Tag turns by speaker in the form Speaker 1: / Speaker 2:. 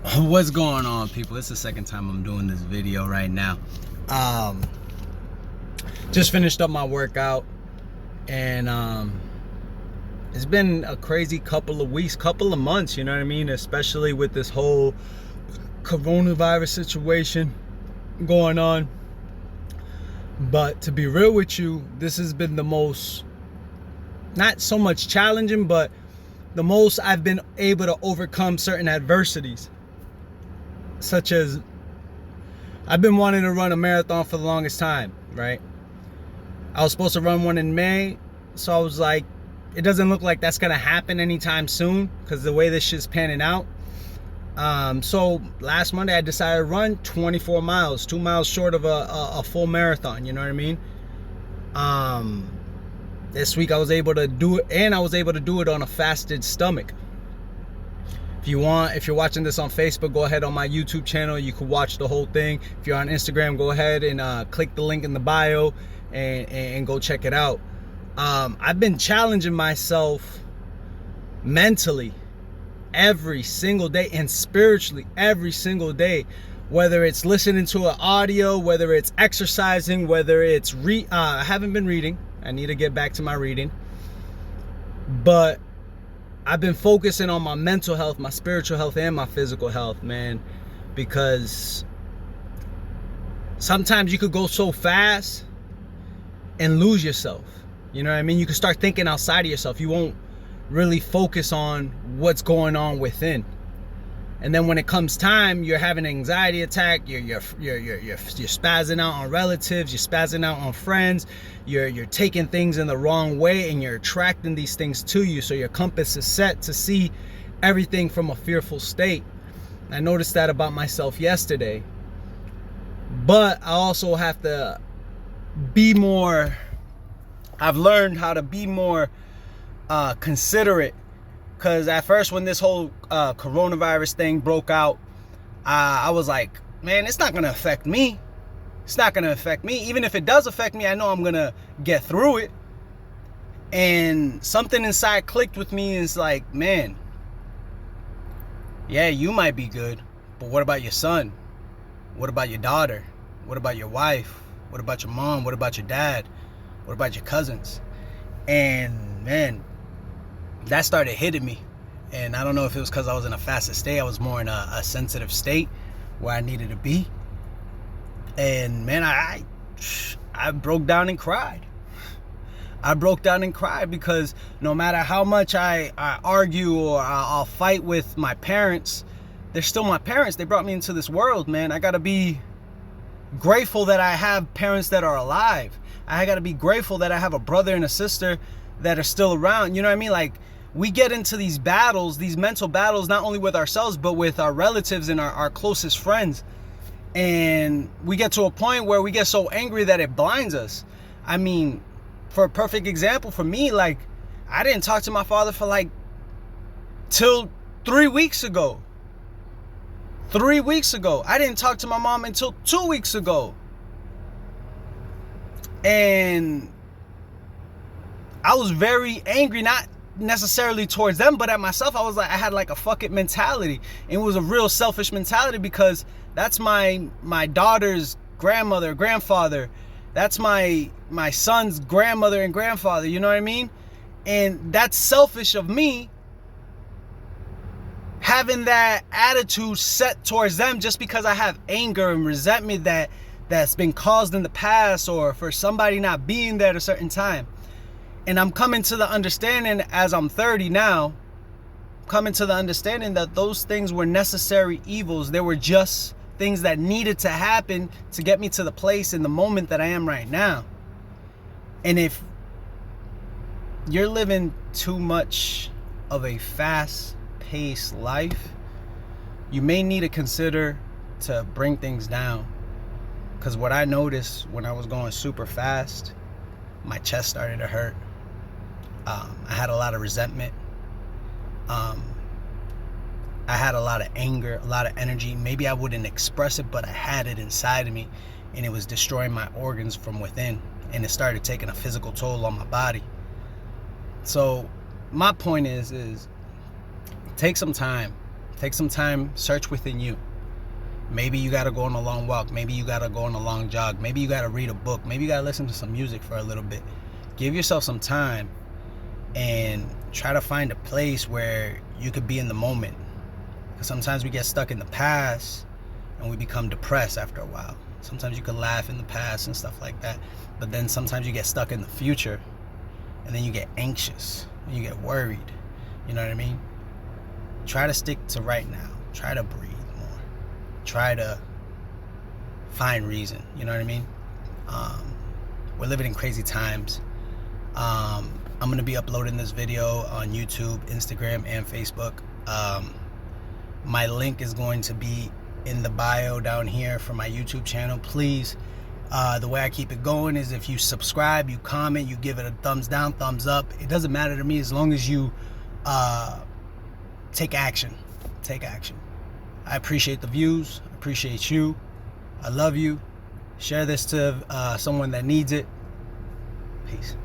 Speaker 1: What's going on, people? It's the second time I'm doing this video right now. Just finished up my workout, and it's been a crazy couple of weeks, couple of months, you know what I mean? Especially with this whole coronavirus situation going on. But to be real with you, this has been the most, not so much challenging, but the most I've been able to overcome certain adversities. Such as, I've been wanting to run a marathon for the longest time, right? I was supposed to run one in May, so I was like, it doesn't look like that's gonna happen anytime soon because the way this shit's panning out. So last Monday I decided to run 24 miles, 2 miles short of a full marathon, you know what I mean? This week I was able to do it, and I was able to do it on a fasted stomach. If you're watching this on Facebook, go ahead on my YouTube channel. You can watch the whole thing. If you're on Instagram, go ahead and click the link in the bio and go check it out. I've been challenging myself mentally every single day and spiritually every single day, whether it's listening to an audio, whether it's exercising, whether it's I haven't been reading. I need to get back to my reading, but I've been focusing on my mental health, my spiritual health, and my physical health, man, because sometimes you could go so fast and lose yourself. You know what I mean? You can start thinking outside of yourself. You won't really focus on what's going on within. And then when it comes time, you're having an anxiety attack, you're spazzing out on relatives, you're spazzing out on friends, you're taking things in the wrong way, and you're attracting these things to you. So your compass is set to see everything from a fearful state. I noticed that about myself yesterday. But I also have to be more, I've learned how to be more considerate. Because at first, when this whole coronavirus thing broke out, I was like, man, it's not going to affect me. It's not going to affect me. Even if it does affect me, I know I'm going to get through it. And something inside clicked with me. Is like, man, yeah, you might be good, but what about your son? What about your daughter? What about your wife? What about your mom? What about your dad? What about your cousins? And man, that started hitting me. And I don't know if it was because I was in a fasted state. I was more in a sensitive state where I needed to be. And man, I broke down and cried. I broke down and cried because no matter how much I argue or I'll fight with my parents, they're still my parents. They brought me into this world, man. I gotta be grateful that I have parents that are alive. I gotta be grateful that I have a brother and a sister that are still around. You know what I mean? Like, we get into these battles, these mental battles, not only with ourselves, but with our relatives and our closest friends. And we get to a point where we get so angry that it blinds us. I mean, for a perfect example, for me, like, I didn't talk to my father for till 3 weeks ago. 3 weeks ago. I didn't talk to my mom until 2 weeks ago. And I was very angry, not necessarily towards them, but at myself. I was like, I had like a fuck it mentality. It was a real selfish mentality because that's my daughter's grandmother, grandfather. That's my son's grandmother and grandfather, you know what I mean? And that's selfish of me having that attitude set towards them just because I have anger and resentment that's been caused in the past, or for somebody not being there at a certain time. And I'm coming to the understanding, as I'm 30 now, coming to the understanding that those things were necessary evils. They were just things that needed to happen to get me to the place in the moment that I am right now. And if you're living too much of a fast-paced life, you may need to consider to bring things down. Because what I noticed when I was going super fast, my chest started to hurt. I had a lot of resentment. I had a lot of anger, a lot of energy. Maybe I wouldn't express it, but I had it inside of me, and it was destroying my organs from within, and it started taking a physical toll on my body. So my point is take some time. Take some time, search within you. Maybe you gotta go on a long walk. Maybe you gotta go on a long jog. Maybe you gotta read a book. Maybe you gotta listen to some music for a little bit. Give yourself some time and try to find a place where you could be in the moment. Because sometimes we get stuck in the past and we become depressed after a while. Sometimes you can laugh in the past and stuff like that, but then sometimes you get stuck in the future and then you get anxious and you get worried. You know what I mean? Try to stick to right now. Try to breathe more. Try to find reason. You know what I mean? We're living in crazy times. I'm going to be uploading this video on YouTube, Instagram, and Facebook. My link is going to be in the bio down here for my YouTube channel. Please, the way I keep it going is if you subscribe, you comment, you give it a thumbs down, thumbs up. It doesn't matter to me as long as you take action. Take action. I appreciate the views. I appreciate you. I love you. Share this to someone that needs it. Peace.